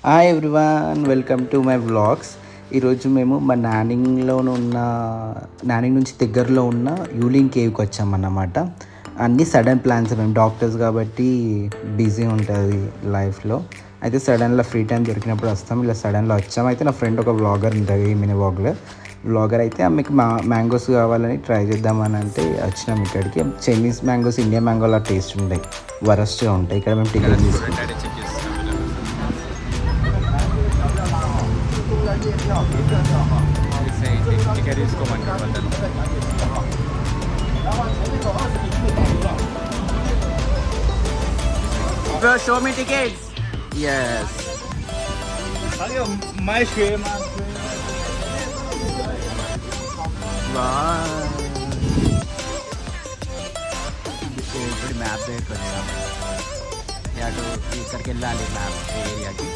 Hi everyone, welcome to my vlogs. ఈరోజు మేము మా నానింగ్ నుంచి దగ్గరలో ఉన్న యూలిన్ కేవ్కి వచ్చామన్నమాట. అన్నీ సడన్ ప్లాన్స్. మేము డాక్టర్స్ కాబట్టి బిజీ ఉంటుంది లైఫ్లో. అయితే సడన్గా ఫ్రీ టైం దొరికినప్పుడు వస్తాం. ఇలా సడన్గా వచ్చాం. అయితే నా ఫ్రెండ్ ఒక వ్లాగర్ ఉంటుంది, మినీ వ్లాగర్ అయితే మీకు మ్యాంగోస్ కావాలని ట్రై చేద్దామని అంటే వచ్చినాం ఇక్కడికి. చైనీస్ మ్యాంగోస్ ఇండియన్ మ్యాంగోలా టేస్ట్ ఉంటాయి, వరస్ట్గా ఉంటాయి. ఇక్కడ మేము టికెట్ తీసుకుంటాం. టికెట్ తీసుకోమంటారు అతను. Bro, show me tickets. Yes. ఇప్పుడు మ్యాప్ దగ్గరికి వచ్చాం. అటు ఇక్కడికి వెళ్ళాలి మ్యాప్ ఏరియాకి.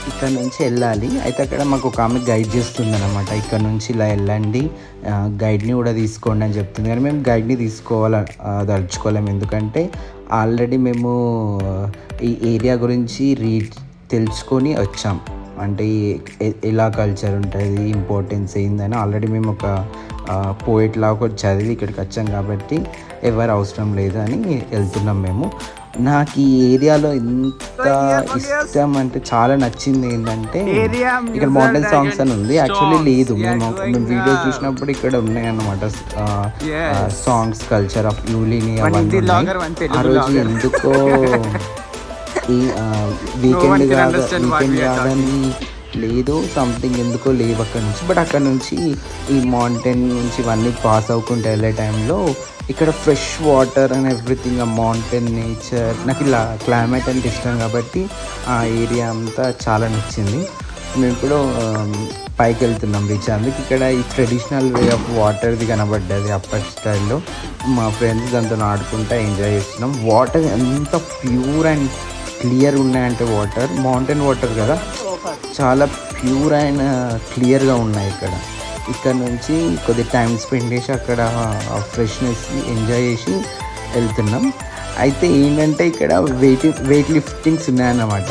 ఇక్కడ నుంచి వెళ్ళాలి. అయితే అక్కడ మాకు ఒక ఆమె గైడ్ చేస్తుంది అనమాట. ఇక్కడ నుంచి ఇలా వెళ్ళండి, గైడ్ని కూడా తీసుకోండి అని చెప్తుంది. కానీ మేము గైడ్ని తలుచుకోలేము, ఎందుకంటే ఆల్రెడీ మేము ఈ ఏరియా గురించి తెలుసుకొని వచ్చాం. అంటే ఎలా కల్చర్ ఉంటుంది, ఇంపార్టెన్స్ ఏందని ఆల్రెడీ మేము ఒక పోయిట్ లాగా చదివి ఇక్కడికి వచ్చాం కాబట్టి ఎవరు అవసరం లేదు అని వెళ్తున్నాం మేము. నాకు ఈ ఏరియాలో ఎంత ఇష్టం అంటే చాలా నచ్చింది ఏంటంటే ఇక్కడ మోడర్న్ సాంగ్స్ అని ఉంది. యాక్చువల్లీ లేదు, మేము వీడియోస్ చూసినప్పుడు ఇక్కడ ఉన్నాయన్నమాట సాంగ్స్, కల్చర్ ఆఫ్ యూలిని అవన్నీ. ఆ రోజు ఎందుకో ఈ వీకెండ్ కాదని లేదు, సంథింగ్ ఎందుకో లేవు అక్కడ నుంచి. బట్ అక్కడ నుంచి ఈ మౌంటైన్ నుంచి ఇవన్నీ పాస్ అవ్వకుండా వెళ్ళే టైంలో ఇక్కడ ఫ్రెష్ వాటర్ అండ్ ఎవ్రీథింగ్, ఆ మౌంటైన్ నేచర్, నాకు ఇలా క్లైమేట్ అంటే ఇష్టం కాబట్టి ఆ ఏరియా అంతా చాలా నచ్చింది. మేము ఇప్పుడు పైకి వెళ్తున్నాం రీచ్. అందుకు ఇక్కడ ఈ ట్రెడిషనల్ వే ఆఫ్ వాటర్ది కనబడ్డది అప్పటి స్టైల్లో. మా ఫ్రెండ్స్ దాంతో ఆడుకుంటూ ఎంజాయ్ చేస్తున్నాం. వాటర్ ఎంత ప్యూర్ అండ్ క్లియర్ ఉన్నాయంటే, మౌంటైన్ వాటర్ కదా, చాలా ప్యూర్ అండ్ క్లియర్గా ఉన్నాయి ఇక్కడ నుంచి కొద్దిగా టైం స్పెండ్ చేసి అక్కడ ఫ్రెష్నెస్ ఎంజాయ్ చేసి వెళ్తున్నాం. అయితే ఏంటంటే ఇక్కడ వెయిట్ లిఫ్టింగ్స్ ఉన్నాయన్నమాట.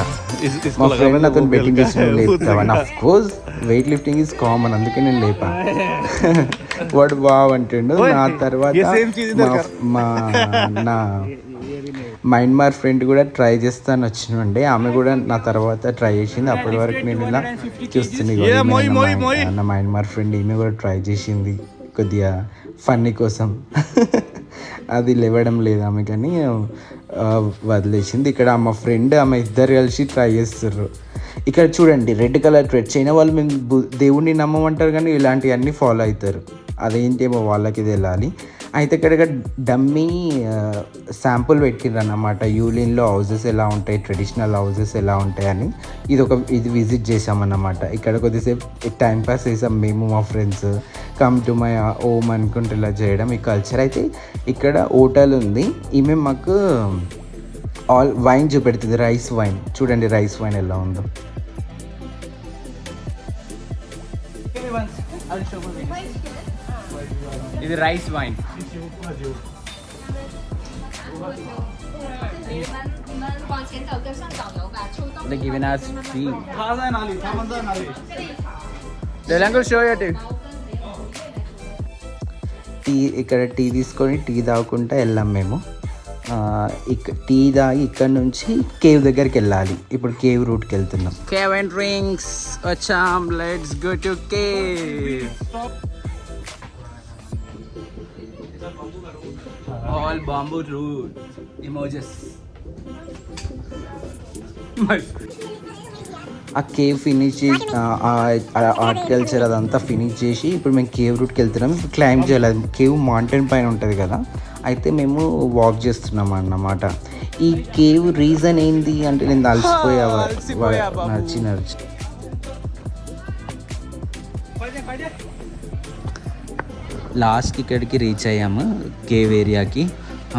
మా ఫ్రెండ్ అతను బెట్టింగ్ చేసిన లేపుతావని. Of course weight lifting is common, అందుకే నేను లేపా. వాడు బాగుంటుండు. నా తర్వాత నా మైన్మార్ ఫ్రెండ్ కూడా ట్రై చేస్తాను వచ్చినండి. ఆమె కూడా నా తర్వాత ట్రై చేసింది. అప్పటి వరకు నేను ఇలా చూస్తుంది. నా మైన్మార్ ఫ్రెండ్ ఈమె కూడా ట్రై చేసింది కొద్దిగా ఫన్నీ కోసం. అది లేవడం లేదు ఆమె, కానీ వదిలేసింది. ఇక్కడ మా ఫ్రెండ్ ఆమె ఇద్దరు కలిసి ట్రై చేస్తుర్రు. ఇక్కడ చూడండి, రెడ్ కలర్ థ్రెడ్. చైనా వాళ్ళు మేము దేవుడిని నమ్మమంటారు కానీ ఇలాంటివన్నీ ఫాలో అవుతారు. అదేంటేమో వాళ్ళకి తెలియాలి. అయితే ఇక్కడ డమ్మీ శాంపుల్ పెట్టిర్రు అన్నమాట, యూలిన్లో హౌజెస్ ఎలా ఉంటాయి, ట్రెడిషనల్ హౌజెస్ ఎలా ఉంటాయని. ఇది విజిట్ చేసామన్నమాట. ఇక్కడ కొద్దిసేపు టైం పాస్ చేసాం మేము, మా friends. Come to my home అనుకుంటే ఇలా చేయడం ఈ కల్చర్. అయితే ఇక్కడ హోటల్ ఉంది. ఈమె మాకు వైన్ చూపెడుతుంది, రైస్ వైన్. చూడండి రైస్ వైన్ ఎలా ఉందో. ఇది rice wine. They given us free. ఇక్కడ టీ తీసుకొని టీ తాగుకుంటా వెళ్ళాం మేము. టీ తాగి ఇక్కడ నుంచి కేవ్ దగ్గరికి వెళ్ళాలి. ఇప్పుడు కేవ్ రూట్కి వెళ్తున్నాం. కేవ్ అండ్ డ్రింక్స్ వచ్చాం. Let's go to cave. All bamboo root emojis. ఆ కేవ్ ఫినిష్ చేసి ఆర్ట్ కల్చర్ అదంతా ఫినిష్ చేసి ఇప్పుడు మేము కేవ్ రూట్కి వెళ్తున్నాం. క్లైంబ్ చేయాలి. కేవ్ మౌంటైన్ పైన ఉంటుంది కదా, అయితే మేము వాక్ చేస్తున్నాం అన్నమాట. ఈ కేవ్ రీజన్ ఏంటి అంటే నేను నడిచి లాస్ట్కి ఇక్కడికి రీచ్ అయ్యాము, కేవ్ ఏరియాకి.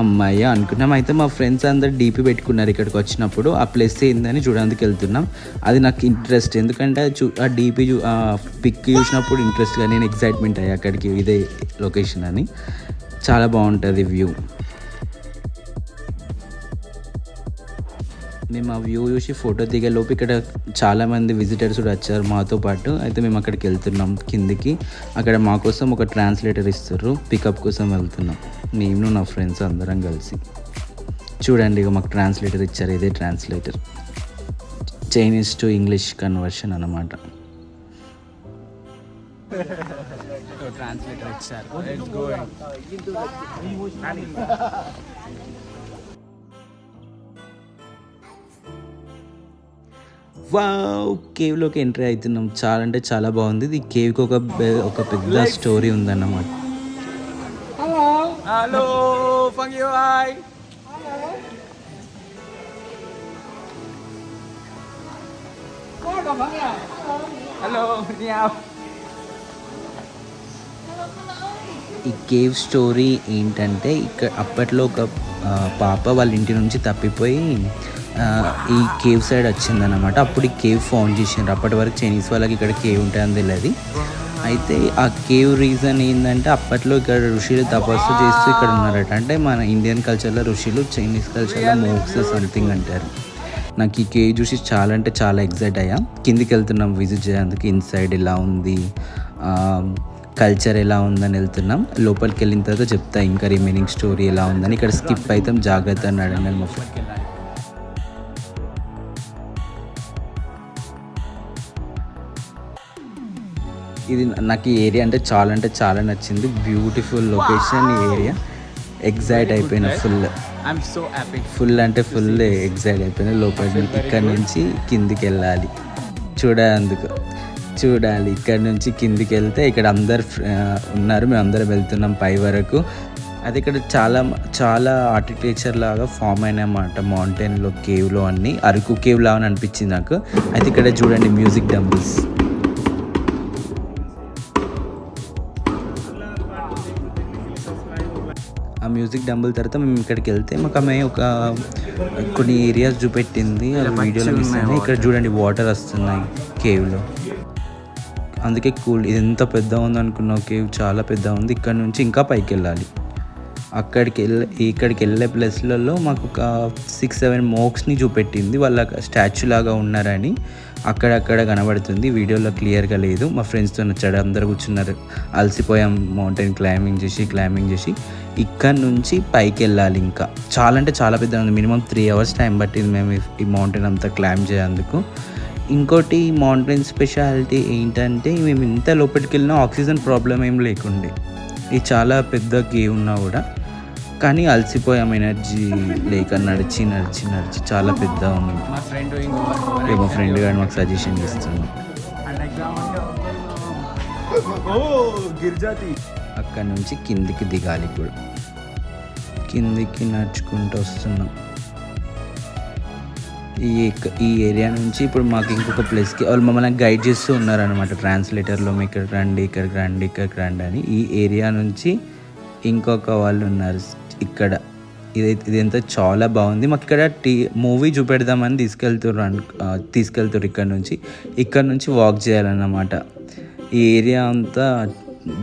అమ్మాయి అనుకున్నాం. అయితే మా ఫ్రెండ్స్ అందరు డీపీ పెట్టుకున్నారు ఇక్కడికి వచ్చినప్పుడు. ఆ ప్లేస్ ఏందని చూడడానికి వెళ్తున్నాం. అది నాకు ఇంట్రెస్ట్, ఎందుకంటే ఆ డీపీ పిక్ చూసినప్పుడు ఇంట్రెస్ట్గా నేను ఎక్సైట్మెంట్ అయ్యా అక్కడికి, ఇదే లొకేషన్ అని. చాలా బాగుంటుంది వ్యూ. మేము ఆ వ్యూ చూసి ఫోటో దిగే లోపు ఇక్కడ చాలామంది విజిటర్స్ కూడా వచ్చారు మాతో పాటు. అయితే మేము అక్కడికి వెళ్తున్నాం కిందికి. అక్కడ మా కోసం ఒక ట్రాన్స్లేటర్ ఇస్తారు, పికప్ కోసం వెళ్తున్నాం నేను నా ఫ్రెండ్స్ అందరం కలిసి. చూడండి ఇక మాకు ట్రాన్స్లేటర్ ఇచ్చారు, ఇదే translator, Chinese to English conversion అన్నమాట. ట్రాన్స్లేటర్ ఇచ్చారు. వావ్, కేవ్లోకి ఎంట్రీ అవుతున్నాం. చాలా అంటే చాలా బాగుంది. ఈ కేవ్కి ఒక పెద్ద స్టోరీ ఉందన్నమాట. Hello ఫంగ్ you hi. హలో ఈ కేవ్ స్టోరీ ఏంటంటే ఇక్కడ అప్పట్లో ఒక పాప వాళ్ళ ఇంటి నుంచి తప్పిపోయి ఈ కేవ్ సైడ్ వచ్చిందన్నమాట. అప్పుడు ఈ కేవ్ ఫౌండ్ చేసిండ్రు. అప్పటి వరకు చైనీస్ వాళ్ళకి ఇక్కడ కేవ్ ఉంటుందని తెలియదు. అయితే ఆ కేవ్ రీజన్ ఏంటంటే అప్పట్లో ఇక్కడ ఋషులు తపస్సు చేస్తూ ఇక్కడ ఉన్నారట. అంటే మన ఇండియన్ కల్చర్లో ఋషులు, చైనీస్ కల్చర్లో మోక్స్ సంథింగ్ అంటారు. నాకు ఈ కేవ్ చూసి చాలా అంటే చాలా ఎగ్జైట్ అయ్యా. కిందికి వెళ్తున్నాం విజిట్ చేయడానికి. ఇన్సైడ్ ఎలా ఉంది, కల్చర్ ఎలా ఉందని వెళ్తున్నాం. లోపలికి వెళ్ళిన తర్వాత చెప్తా ఇంకా రిమైనింగ్ స్టోరీ ఎలా ఉందని. ఇక్కడ స్కిప్ అవుతాం, జాగ్రత్త అన్నాడు నేను మా ఫ్రెండ్. ఇది నాకు ఈ ఏరియా అంటే చాలా నచ్చింది. బ్యూటిఫుల్ లొకేషన్ ఈ ఏరియా. ఎగ్జైట్ అయిపోయిన ఫుల్ అంటే ఫుల్ ఎగ్జైట్ అయిపోయిన. లోపలికి ఇక్కడ నుంచి కిందికి వెళ్ళాలి. చూడాలి ఇక్కడ నుంచి కిందికి వెళ్తే ఇక్కడ అందరు ఉన్నారు, మేము అందరం వెళ్తున్నాం పై వరకు. అది ఇక్కడ చాలా ఆర్కిటెక్చర్ లాగా ఫామ్ అయినమాట మౌంటైన్లో, కేవ్లో అన్నీ. అరకు కేవ్ లాగా అనిపించింది నాకు. అయితే ఇక్కడ చూడండి మ్యూజిక్ డంబుల్స్. ఆ మ్యూజిక్ డంబుల్ తర్వాత మేము ఇక్కడికి వెళ్తే మాకు ఆమె కొన్ని ఏరియాస్ చూపెట్టింది, అది వీడియోలో మిస్ అయినాయి. ఇక్కడ చూడండి వాటర్ వస్తున్నాయి కేవ్లో, అందుకే కూల్. ఇది ఎంత పెద్ద ఉంది అనుకున్నావు, కేవ్ చాలా పెద్ద ఉంది. ఇక్కడ నుంచి ఇంకా పైకి వెళ్ళాలి. ఇక్కడికి వెళ్ళే ప్లేస్లలో మాకు ఒక 6-7 మోక్స్ని చూపెట్టింది. వాళ్ళ స్టాచ్యూ లాగా ఉన్నారని అక్కడక్కడ కనబడుతుంది. వీడియోలో క్లియర్గా లేదు. మా ఫ్రెండ్స్తో వచ్చాడు, అందరు కూర్చున్నారు. అలసిపోయాం మౌంటైన్ క్లైంబింగ్ చేసి. ఇక్కడ నుంచి పైకి వెళ్ళాలి. ఇంకా చాలా అంటే చాలా పెద్ద ఉంది. మినిమం 3 hours టైం పట్టింది మేము ఈ మౌంటైన్ అంతా క్లైంబ్ చేసేందుకు. ఇంకోటి మౌంటైన్ స్పెషాలిటీ ఏంటంటే మేము ఇంత లోపలికి వెళ్ళినా ఆక్సిజన్ ప్రాబ్లం ఏం లేకుండే. ఇది చాలా పెద్ద కేవ్ ఉన్నా కూడా, కానీ అలసిపోయాం ఎనర్జీ లేక నడిచి చాలా పెద్ద ఉంది. మా ఫ్రెండ్ గారు మాకు సజెషన్ ఇస్తున్నాం. అక్కడ నుంచి కిందికి దిగాలి. ఇప్పుడు కిందికి నడుచుకుంటూ వస్తున్నాం. ఈ ఏరియా నుంచి ఇప్పుడు మాకు ఇంకొక ప్లేస్కి వాళ్ళు మమ్మల్ని గైడ్ చేస్తూ ఉన్నారనమాట ట్రాన్స్లేటర్లో. ఇక్కడికి రండి అని. ఈ ఏరియా నుంచి ఇంకొక వాళ్ళు ఉన్నారు ఇక్కడ. ఇదంతా చాలా బాగుంది. మాకు ఇక్కడ మూవీ చూపెడదామని తీసుకెళ్తారు ఇక్కడ నుంచి వాక్ చేయాలన్నమాట. ఈ ఏరియా అంతా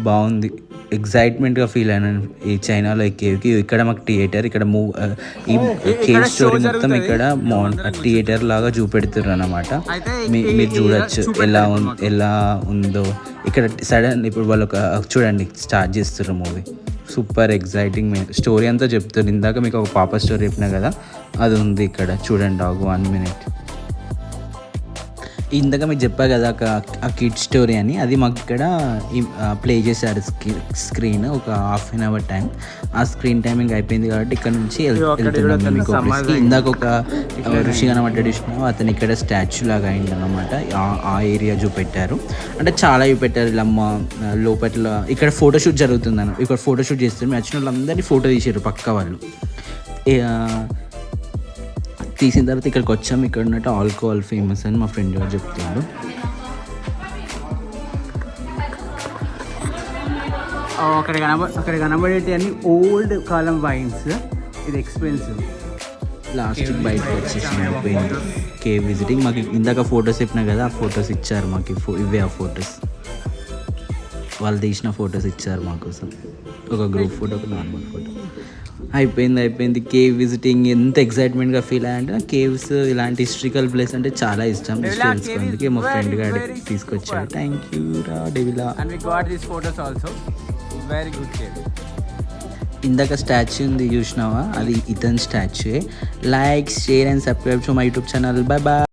బాగుంది. ఎగ్జైట్మెంట్గా ఫీల్ అయినాను ఈ చైనాలో ఈ కేవ్కి. ఇక్కడ మాకు థియేటర్, ఇక్కడ ఈ కేవ్ స్టోరీ మొత్తం ఇక్కడ థియేటర్ లాగా చూపెడుతున్నారు అన్నమాట. మీరు చూడొచ్చు ఎలా ఉందో ఇక్కడ. సడన్ ఇప్పుడు వాళ్ళు చూడండి స్టార్ట్ చేస్తున్నారు మూవీ. సూపర్ ఎగ్జైటింగ్ స్టోరీ అంతా చెప్తారు. ఇందాక మీకు ఒక పాప స్టోరీ చెప్పినా కదా, అది ఉంది ఇక్కడ. చూడండి 1 minute. ఇందాక మీకు చెప్పా కదా ఆ కిడ్ స్టోరీ అని, అది మాకు ఇక్కడ ప్లే చేశారు స్క్రీన్. ఒక 1/2 hour టైం. ఆ స్క్రీన్ టైమింగ్ అయిపోయింది కాబట్టి ఇక్కడ నుంచి వెళ్తున్నాం మీకు ప్లేస్కి. ఇందాక ఒక ఋషి కనబడ్డాడు, అతను ఇక్కడ స్టాచ్యూ లాగా అయింది అనమాట. ఆ ఏరియా చూపెట్టారు. అంటే చాలా చూపెట్టారు. ఇలా లోపల ఇక్కడ ఫోటోషూట్ జరుగుతుందని, ఇక్కడ ఫోటోషూట్ చేస్తారు. వచ్చిన వాళ్ళందరినీ ఫోటో తీసారు పక్క వాళ్ళు. తీసిన తర్వాత ఇక్కడికి వచ్చాం. ఇక్కడ ఉన్నట్టు ఆల్కహాల్ ఫేమస్ అని మా ఫ్రెండ్ గారు చెప్తున్నాడు. అక్కడ కనబడేటి అన్ని ఓల్డ్ కాలం వైన్స్. ఇది ఎక్స్పెన్సివ్. లాస్ట్కి బయటకు వచ్చేసి అయిపోయింది కేవ్ విజిటింగ్. మాకు ఇందాక ఫొటోస్ చెప్పినా కదా, ఆ ఫొటోస్ ఇచ్చారు మాకు. ఇవే ఆ ఫొటోస్, వాళ్ళు తీసిన ఫొటోస్ ఇచ్చారు మా కోసం. ఒక గ్రూప్ ఫోటో, ఒక నార్మల్ ఫోటో. అయిపోయింది కేవ్ విజిటింగ్. ఎంత ఎక్సైట్మెంట్గా ఫీల్ అయ్యంటే నాకు కేవ్స్ ఇలాంటి హిస్టరికల్ ప్లేస్ అంటే చాలా ఇష్టం. అందుకే మా ఫ్రెండ్ గాడి తీసుకొచ్చాడు. థ్యాంక్ యూ రా డెవిలా. And we got these photos also. Very good cave. ఇందాక స్టాచ్యూ ఉంది చూసినావా, అది ఇతని statue. Like share and subscribe to my YouTube channel. Bye bye.